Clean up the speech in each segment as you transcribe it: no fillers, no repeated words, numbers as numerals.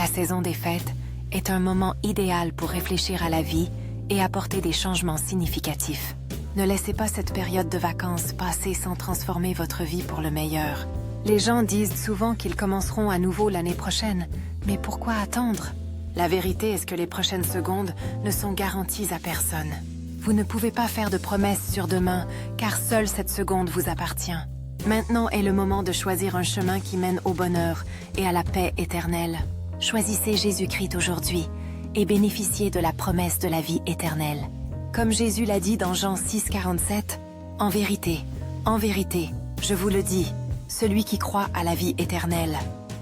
La saison des fêtes est un moment idéal pour réfléchir à la vie et apporter des changements significatifs. Ne laissez pas cette période de vacances passer sans transformer votre vie pour le meilleur. Les gens disent souvent qu'ils commenceront à nouveau l'année prochaine, mais pourquoi attendre? La vérité est que les prochaines secondes ne sont garanties à personne. Vous ne pouvez pas faire de promesses sur demain, car seule cette seconde vous appartient. Maintenant est le moment de choisir un chemin qui mène au bonheur et à la paix éternelle. Choisissez Jésus-Christ aujourd'hui et bénéficiez de la promesse de la vie éternelle. Comme Jésus l'a dit dans Jean 6,47, « En vérité, je vous le dis, celui qui croit à la vie éternelle. »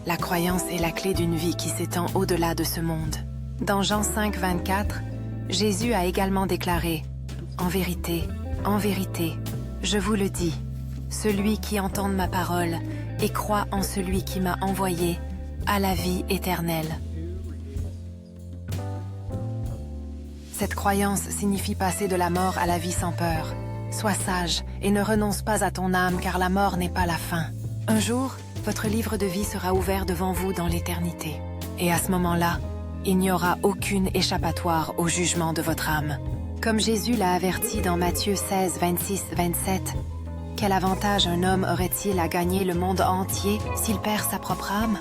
La croyance est la clé d'une vie qui s'étend au-delà de ce monde. Dans Jean 5,24, Jésus a également déclaré, « En vérité, je vous le dis, celui qui entend ma parole et croit en celui qui m'a envoyé a la vie éternelle. » Cette croyance signifie passer de la mort à la vie sans peur. Sois sage et ne renonce pas à ton âme, car la mort n'est pas la fin. Un jour, votre livre de vie sera ouvert devant vous dans l'éternité. Et à ce moment-là, il n'y aura aucune échappatoire au jugement de votre âme. Comme Jésus l'a averti dans Matthieu 16, 26-27, « Quel avantage un homme aurait-il à gagner le monde entier s'il perd sa propre âme?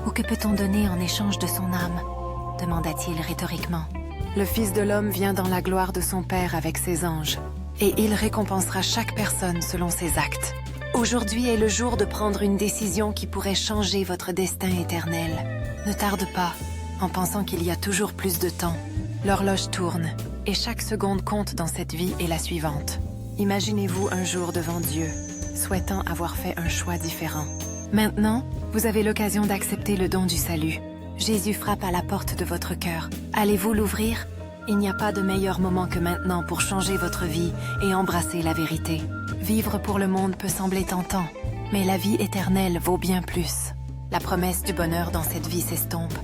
Ou que peut-on donner en échange de son âme ?» demanda-t-il rhétoriquement. Le Fils de l'homme vient dans la gloire de son Père avec ses anges, et il récompensera chaque personne selon ses actes. Aujourd'hui est le jour de prendre une décision qui pourrait changer votre destin éternel. Ne tarde pas, en pensant qu'il y a toujours plus de temps. L'horloge tourne, et chaque seconde compte dans cette vie et la suivante. Imaginez-vous un jour devant Dieu, souhaitant avoir fait un choix différent. Maintenant, vous avez l'occasion d'accepter le don du salut. Jésus frappe à la porte de votre cœur. Allez-vous l'ouvrir? Il n'y a pas de meilleur moment que maintenant pour changer votre vie et embrasser la vérité. Vivre pour le monde peut sembler tentant, mais la vie éternelle vaut bien plus. La promesse du bonheur dans cette vie s'estompe,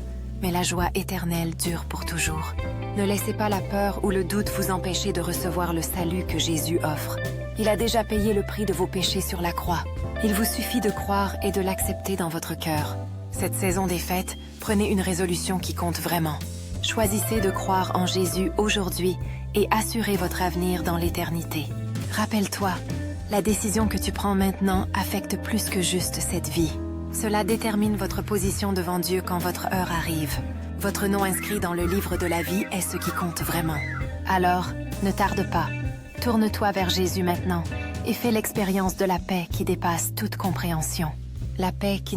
mais la joie éternelle dure pour toujours. Ne laissez pas la peur ou le doute vous empêcher de recevoir le salut que Jésus offre. Il a déjà payé le prix de vos péchés sur la croix. Il vous suffit de croire et de l'accepter dans votre cœur. Cette saison des fêtes, prenez une résolution qui compte vraiment. Choisissez de croire en Jésus aujourd'hui et assurez votre avenir dans l'éternité. Rappelle-toi, la décision que tu prends maintenant affecte plus que juste cette vie. Cela détermine votre position devant Dieu quand votre heure arrive. Votre nom inscrit dans le livre de la vie est ce qui compte vraiment. Alors, ne tarde pas. Tourne-toi vers Jésus maintenant et fais l'expérience de la paix qui dépasse toute compréhension. La paix qui ne